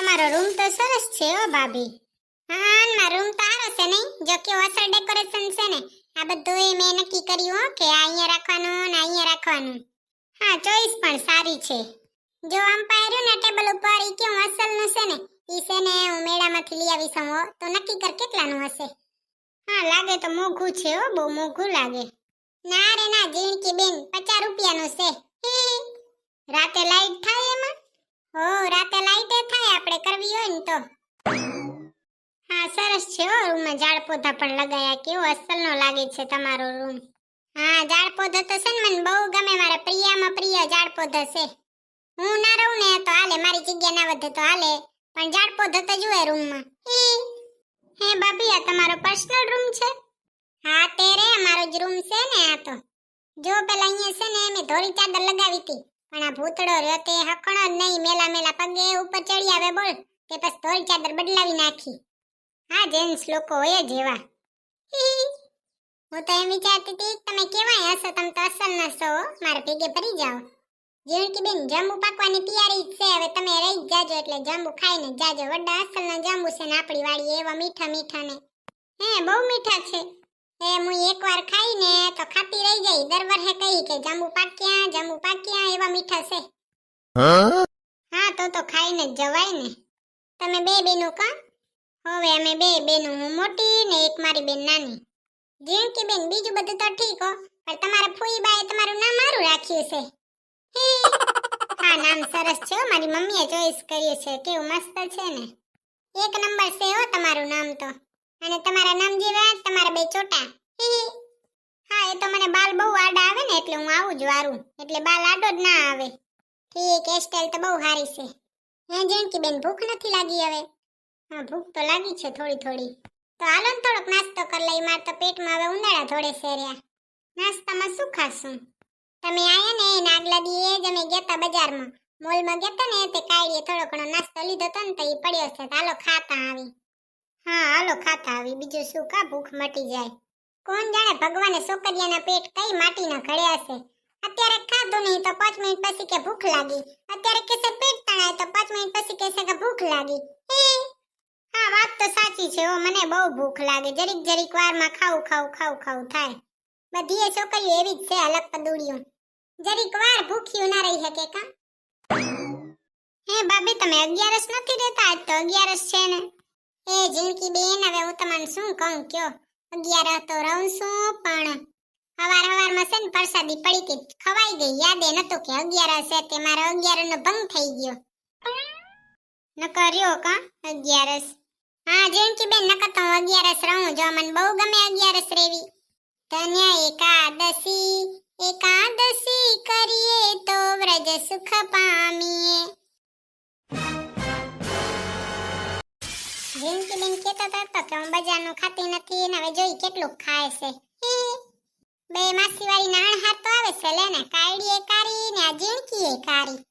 તમારો રૂમ તો સરસ છે હો ભાભી. હા, મારો રૂમ તો સારો છે નહીં? જો કે અસર ડેકોરેશન છે ને, આ બધું મેં નક્કી કર્યું હો કે આ અહીંયા રાખવાનું ને અહીંયા રાખવાનું. હા, ચોઈસ પણ સારી છે. જો અમ્પાયર ને ટેબલ ઉપર ઈ કેવું અસલનું છે ને, ઈ છે ને હું મેળામાંથી લઈ આવી છું હો. તો નક્કી કર કેટલાનું હશે. હા, લાગે તો મોંઘું છે હો, બહુ મોંઘું લાગે. ના રે ના જીણકી બેન, 50 રૂપિયાનું છે. રાતે લાઈટ થાય એમાં? હો, રાતે લાઈટ થાય આપણે કરવી હોય ને તો. હા, સરસ છે હો, રૂમમાં ઝાડ પોધા પણ લગાયા. કેવો અસલનો લાગે છે તમારો રૂમ. હા, ઝાડ પોધા તો છે ને મને બહુ ગમે. મારા પ્રિયામાં પ્રિય ઝાડ પોધા છે. હું ના રહું ને તો હાલે, મારી જગ્યા ના વધે તો હાલે, પણ ઝાડ પોધા તો જોઈએ રૂમમાં. હે ભાભી, આ તમારો પર્સનલ રૂમ છે? હા, તેરે અમારો જ રૂમ છે ને આ તો. જો પેલા અહીંયા છે ને મેં ધોળી ચાદર લગાવી હતી, પણ આ ભૂતડો રહ્યો તે હકણો જ નહીં. મેલા પગે ઉપર ચડી આવે બોલ, તે પછી ધોળી ચાદર બદલાવી નાખી. હા, જેન્ટ્સ લોકો હોય જ એવા. હું તો એમ વિચારતી હતી તમે કેવાય હશો, તમે તો અસલ ન છો. મારે ભેગે ભરી જાઓ. જીણકી બેન, જાંબુ પાકવાની તૈયારી છે, હવે તમે રહી જ જાજો, એટલે જાંબુ ખાઈને જાજો. વડા અસલના જાંબુ છે ને આપણી વાડી, એવા મીઠા મીઠા ને. હે, બહુ મીઠા છે. હું એકવાર ખાઈને તો ખાતી રહી જાય. દર વર્ષે કહી કે જાંબુ પાક્યા એવા મીઠા છે. હા, તો ખાઈને જ જવાય ને. તમે બે બેનું કા? હવે અમે બે બેનું, હું મોટી ને એક મારી બેન નાની. જીણકી બેન, બીજું બધું તો ઠીક હો, પણ તમારા ફૂઈબાએ તમારું નામ મારું રાખ્યું છે. હા, નામ સરસ છે હો, મારી મમ્મીએ ચોઈસ કર્યું છે. કેવું મસ્ત છે ને. એક નંબર છે હો તમારું નામ તો. અને તમારા નામ જેવા તમારા બે ચોટા. હા, એ તો મને બાલ બહુ આડા આવે ને એટલે હું આવું જ વારું, એટલે બાલ આડો જ ના આવે. ઠીક, એ સ્ટાઈલ તો બહુ સારી છે. હે જીણકી બેન, ભૂખ નથી લાગી હવે? હા, ભૂખ તો લાગી છે થોડી થોડી. તો હાલો ને થોડોક નાસ્તો કરી લઈ. માર તો પેટમાં હવે ઉંદરડા ધોડે છે રહ્યા. નાસ્તામાં શું ખાશું? તમે આયા ને એના આગલા દીએ જ અમે ગયા તા બજારમાં, મોલમાં ગયા તા ને તે કાળીએ થોડો ઘણો નાસ્તો લીધો તો ને તો એ પડ્યો છે. હાલો ખાતા આવી. હા, હાલો ખાતા આવી. બીજું શું, કા ભૂખ મટી જાય. કોણ જાણે ભગવાને છોકરિયાના પેટ કઈ માટીના ઘડ્યા છે. અત્યારે ખાધું નહીં તો 5 મિનિટ પછી કે ભૂખ લાગી. અત્યારે કહેશે પેટ તણાય તો 5 મિનિટ પછી કહેશે કે ભૂખ લાગી. હા, વાત તો સાચી છે હો, મને બહુ ભૂખ લાગે. જરીક વારમાં ખાવું થાય. બધી એ છોકરીઓ એવી જ છે, અલગ પદુડિયું. જરીક વાર ભૂખ્યું ના રહી શકે કા? હે ભાભી, તમે 11 નથી રહેતા? આજ તો 11 છે ને. એ જીણકી બેન, હવે હું તમને શું કહું કયો. 11 તો રહું છું, પણ હવારમાં છે ને પ્રસાદી પડી કે ખવાઈ ગઈ. યાદ એ નતો કે 11 છે તે. મારો 11 નો ભંગ થઈ ગયો. ન કર્યો કા 11? હા જીણકી બેન, નકર તો 11 રહું. જો મને બહુ ગમે 11 રેવી. ધન્ય એકાદશી કરીએ તો વ્રજ સુખ પામીએ. જીણકી બેન કહેતા હતા કે હું બજારનું ખાતી નથી ને હવે જોઈ કેટલું ખાય છે. બે માસીવાળી નાણ હાથ તો આવે છે. લે ને, કાયડી એ કારી ને આ જીણકી એ કારી.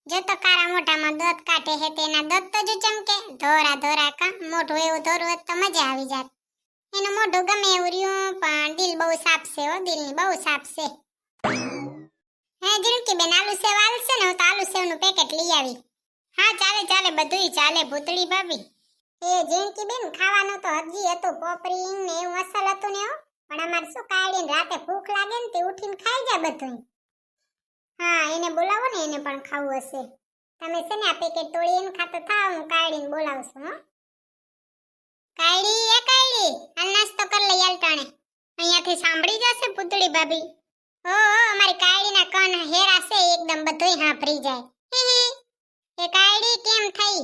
જો તો કારા મોઢામાં દોત કાઢે હે, તેના દોત તો જો ચમકે. ધોરા કા મોઢું એવું ધોરું હોત તો મજા આવી જાત. એનું મોઢું ગમે એવું રહ્યું, પણ દિલ બહુ સાફ છે હો, દિલની બહુ સાફ છે. હે જીણકી બેન, આલુ સેવ આલશે ને? હું તો આલુ સેવનું પેકેટ લઈ આવી. હા, ચાલે બધુંય ચાલે ભૂતળી ભાભી. એ જીણકી બેન, ખાવાનું તો હજી હતું, પોપરી ને એવું અસલ હતું ને હો, પણ અમાર શું કાઢીને રાતે ભૂખ લાગે ને તે ઉઠીને ખાઈ જાય બધું. હા, એને બોલાવો ને, એને પણ ખાવું હશે. તમે છે ને આ પેકેટ તોડી એને ખાતો થાવ, હું કાઢીને બોલાવશું હો. કાયડી હાલ નાસ્તો કર લઈ આલ ટાણે. અહીંયાથી સાંભળી જશે ભૂતળી ભાભી. ઓ અમારી કાયડીના કન હેરા છે એકદમ, બધુંય સાંભળી જાય. એ કાયડી કેમ થઈ?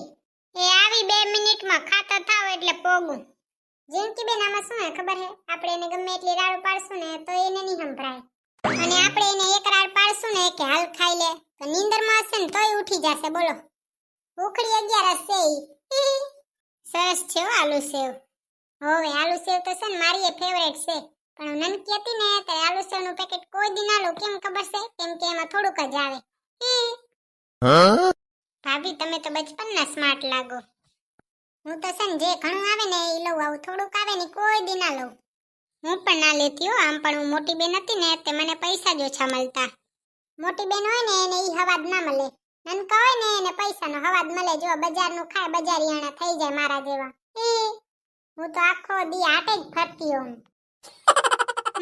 એ આવી 2 મિનિટમાં ખાતા થાવ એટલે પોગું. જીણકી બેન, આમાં શું હે ખબર હે? આપણે એને ગમે એટલી રાડું પાડશું ને તો એને નહીં સંભળાય, અને આપણે એને એક રાડ પાડશું ને કે હાલ ખાઈ લે તો નીંદરમાં હશે ને તોય ઉઠી જશે. બોલો, ઉખડી 11 છે ઈ. સરસ છે હો આલુ સેવ. હવે આલુ સેવ તો છે ને મારી એ ફેવરેટ છે, પણ હું નાનકી હતી ને ત્યારે આલુ સેવનું પેકેટ કોઈ દી ના લઉં. કેમ ખબર છે? કેમ કે એમાં થોડુંક જ આવે. ભાભી, તમે તો બચપનના સ્માર્ટ લાગો. હું તો છે ને જે ઘણું આવે ને એ લઉં, આવું થોડુંક આવે ને કોઈ દી ના લઉં. હું પણ ના લેતી હો. આમ પણ હું મોટી બેન હતી ને તે મને પૈસા જ ઓછા મળતા. મોટી બેન હોય ને એને ઈ હવાદ ના મળે. નનકા હોય ને એને પૈસાનો હવાદ મળે. જો બજારનું ખાય બજારિયાણા થઈ જાય મારા જેવા. હું તો આખો દી આટે જ ફરતી હોઉં.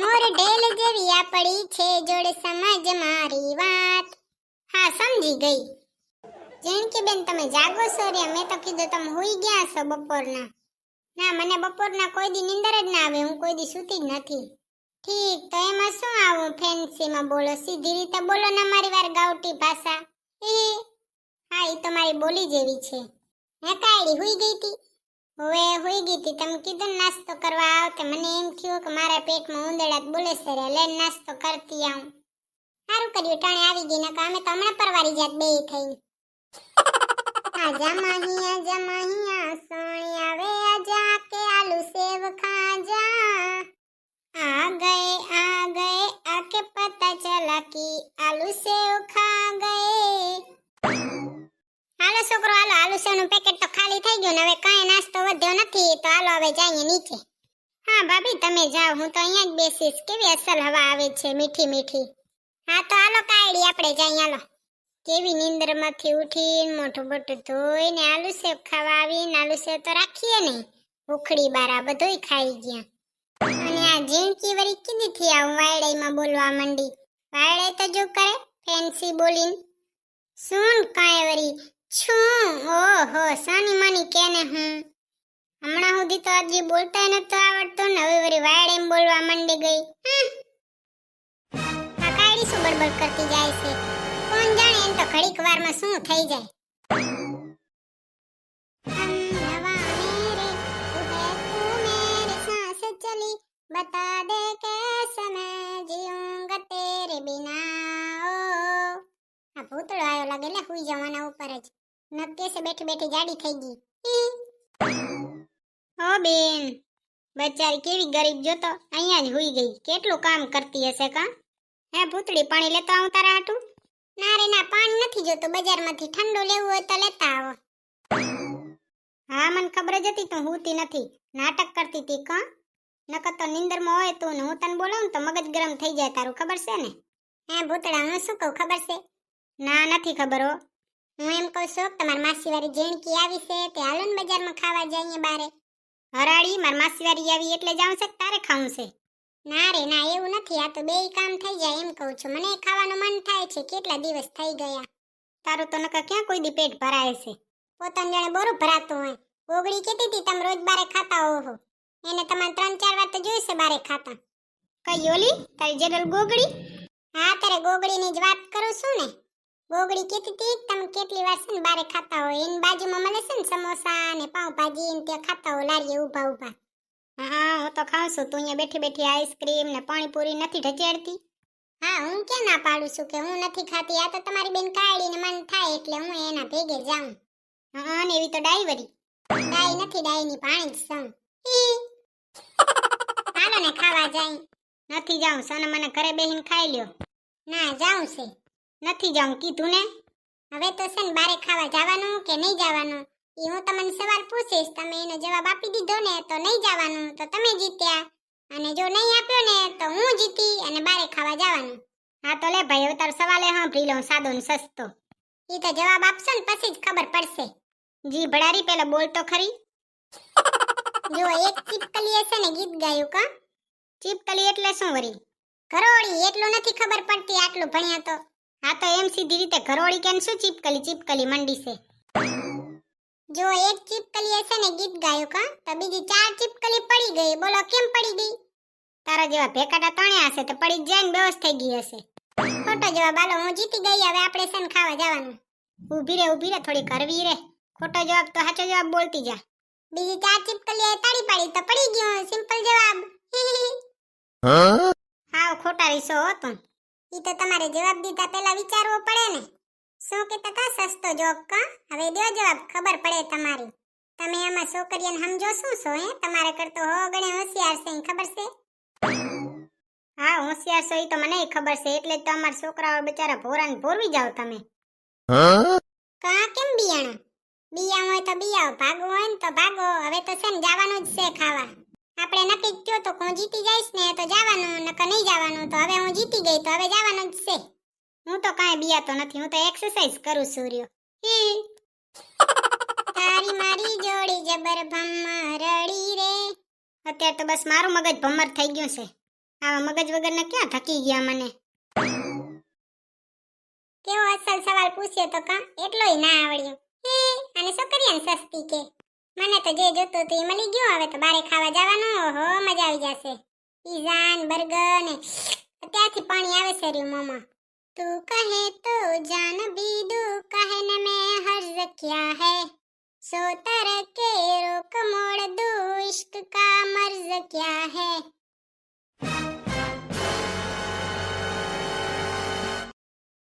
મોર ઢેલ જેવી આ પડી છે જોડે સમજ મારી વાત. હા સમજી ગઈ. જેણકી બેન તમે જાગો છો રે? મેં તો કીધું તમે હુઈ ગયા છો બપોરના. ના મને બપોરના કોઈ દી નીંદર જ ના આવે. હું કોઈ દી સૂતી જ નથી. ઠીક તો એમાં શું આવું ફેન્સીમાં બોલો? સીધી રીતે બોલો ને મારી વાર ગાવટી ભાષા. હા ઈ તો મારી બોલી જેવી છે. હે કાયડી હુઈ ગઈ તી? હવે હુઈ ગઈ તી. તમે કીધું ને નાસ્તો કરવા આવતે. મને એમ થયું કે મારા પેટમાં ઉંદરડા બોલે છે રે, લે નાસ્તો કરતી આવું. સારું કર્યું ટાણે આવી ગઈ. નકા અમે તો હમણાં પરવારી જાત બે થઈને. આજા માહિયા સોણી આવે આજા કે આલુ સેવ ખાજા. आ गए आके पता चला कि आलू सेव खा गए. હાલો છોકરો હાલો, આલુ સેવ નું પેકેટ તો ખાલી થઈ ગયું ને હવે કાંઈ નાસ્તો વધ્યો નથી તો હાલો હવે જઈએ નીચે. હા ભાભી તમે જાઓ, હું તો અહીંયા જ બેસીશ. કેવી અસલ હવા આવે છે, મીઠી મીઠી. હા તો હાલો કાયડી આપણે જઈએ હાલો. કેવી નીંદરમાંથી ઉઠીને મોઢું બોટું ધોઈને આલુ સેવ ખાવા આવીને આલુ સેવ તો રાખીએ નહીં. ઉખડી બારા બધુંય ખાઈ ગયા. અને આ જીણકી વરી કીધીથી આ વાયડાઈમાં બોલવા માંડી. વાયડાઈ તો જો કરે ફેન્સી બોલીને. સુન કાંઈ વરી છું. ઓહો સાની માની કેને હું હમણાં સુધી તો હજી બોલતા નતો આવડતો ને હવે વરી વાયડાઈમાં બોલવા માંડી ગઈ. આ કાયડી શું બડબડ કરતી જાય છે? કોણ જાણે એમ તો ઘડીક વારમાં શું થઈ જાય. बता दे कैसे मैं जीऊंगा तेरे बिना. આ ભૂતળો આયો લાગે લે હુઈ જવાના ઉપર જ. નક્કે સે બેઠી બેઠી જાડી થઈ ગઈ. ઓ બેન બચારી કેવી ગરીબ જોતો અહીંયા જ હુઈ ગઈ. કેટલું કામ કરતી હશે કા? હે ભૂતળી પાણી લેતો આવું તારા હાટું? ના રે ના પાણી નથી જોતો. બજારમાંથી ઠંડુ લેવું હોય તો લેતા આવો. હા મને ખબર જ હતી તું હુતી નથી. નાટક કરતી હતી કા? નકર તો નીંદરમાં હોય તું ને હું તને બોલાવું તો મગજ ગરમ થઈ જાય તારું. ખબર છે ને? હે ભૂતળા હું શું કહું ખબર છે? ના નથી ખબર હો. હું એમ કહું છું તમારી માસીવાળી જેણકી આવી છે તે હાલો ને બજારમાં ખાવા જઈએ બારે. હરાડી મારી માસીવાળી આવી એટલે જાઉં છે કે તારે ખાવું છે? ના રે ના એવું નથી. આ તો બેય કામ થઈ જાય એમ કહું છું. મને ખાવાનું મન થાય છે. કેટલા દિવસ થઈ ગયા. તારું તો નકર ક્યાં કોઈ દી પેટ ભરાય છે? પોતાને જાણે બોરું ભરાતું હોય. ગોગડી કહેતી હતી તમે રોજ બારે ખાતા હોવો. એને તમારે 3-4 વાર તો જોઈશે બારે ખાતા. કઈ ઓલી તારી જેડલ ગોગડી? હા તારે ગોગડીની જ વાત કરું છું ને. ગોગડી કહેતી હતી તમે કેટલી વાર છે ને બારે ખાતા હોય. એની બાજુમાં મળે છે ને સમોસા ને પાઉંભાજી ને ત્યાં ખાતા હો લારીએ ઊભા ઊભા. હા હું તો ખાઉં છું. તું અહીંયા બેઠી બેઠી આઈસ્ક્રીમ ને પાણીપુરી નથી ઢચેડતી? હા હું ક્યાં ના પાડું છું કે હું નથી ખાતી. આ તો તમારી બેન કાયડીને મન થાય એટલે હું એના ભેગે જાઉં. હા ને એવી તો ડાઈવરી. ડાઈ નથી ડાઈની પાણી જ સં. હાલો ને ખાવા જાય. નથી જાઉં સને મને ઘરે બેહીને ખાઈ લ્યો. ના જાઉં છે. નથી જાઉં કીધું ને. હવે તો છે ને બારે ખાવા જવાનું કે નહીં જવાનું ઈ હું તમને સવાલ પૂછીશ. તમે એનો જવાબ આપી દીધો ને તો નહીં જવાનું તો તમે જીત્યા. અને જો નહીં આપ્યો ને તો હું જીતી અને બારે ખાવા જવાનું. હા તો લે ભાઈ હવે તારો સવાલ સાંભળી લઉં સાદો ને સસ્તો. ઈ તો જવાબ આપશો ને પછી જ ખબર પડશે. જી ભડારી પેલા બોલ તો ખરી. જો એક ચીપકલી હશે ને ગીત ગાયું કા? ચીપકલી એટલે શું વરી? ઘરોળી. એટલું નથી ખબર પડતી આટલું ભણ્યા તો. હા તો એમ સીધી રીતે ઘરોળી કેમ શું ચીપકલી ચીપકલી મંડી છે? જો એક ચીપકલી હશે ને ગીત ગાયું કા તો બીજી 4 ચીપકલી પડી ગઈ. બોલો કેમ પડી ગઈ? તારા જેવા ભેકાટા તણ્યા હશે તો પડી જઈને બેહોશ થઈ ગઈ હશે. ખોટો જવાબ. હાલો હું જીતી ગઈ. હવે આપણે સેન ખાવા જવાનું. ઊભી રે થોડી કરવી રે. ખોટો જવાબ તો સાચો જવાબ બોલતી જા. બીજી 4 ચીપકલીએ તાળી પાડી તો પડી ગયો. સિમ્પલ જવાબ. હાવ ખોટા રીસો હો તું. ઈ તો તમારે જવાબ દીધા પહેલા વિચારવો પડે ને. શું કહેતા તા સસ્તો જોક કા? હવે દો જવાબ ખબર પડે તમારી. તમે આમાં છોકરીઓને સમજો શું છો હે? તમારે કરતો હો ગણે હોશિયાર છે ખબર છે? હા હોશિયાર છો ઈ તો મને ખબર છે. એટલે જ તો અમાર છોકરાઓ બેચારા ભોરાને ભોરવી જાવ તમે. કા કેમ બિયાણા? બિયા હોય તો બિયાઓ, ભાગવું હોય ને તો ભાગો. હવે તો છે ને જવાનું જ છે ખાવા. આપણે નક્કી જ થયો તો હું જીતી જઈશ ને તો જવાનું નકર નહીં જવાનું. તો હવે હું જીતી ગઈ તો હવે જવાનું જ છે. હું તો કાંઈ બિયાતો નથી, હું તો એક્સરસાઇઝ કરું છું રહ્યો. હી. તારી મારી જોડી જબર ભમરડી રે. અત્યારે તો બસ મારું મગજ ભમર થઈ ગયું છે. આવા મગજ વગરના ક્યાં થકી ગયા મને. કેવો અસલ સવાલ પૂછ્યો તો કા એટલોય ના આવડ્યો. હી. અને છોકરીયાને સસ્તી કે. મને તો જે જોતું હતું એ મળી ગયું. હવે તો બારે ખાવા જવાનું. ઓહો મજા આવી જશે. પીઝા ને બર્ગર ને ત્યાંથી પાણી આવે છે રહ્યું મોમાં. તું કહે તો જાન भी दूं कहने में हर्ज क्या है सो तरह के रोक मोड़ दूं इश्क का मर्ज क्या है.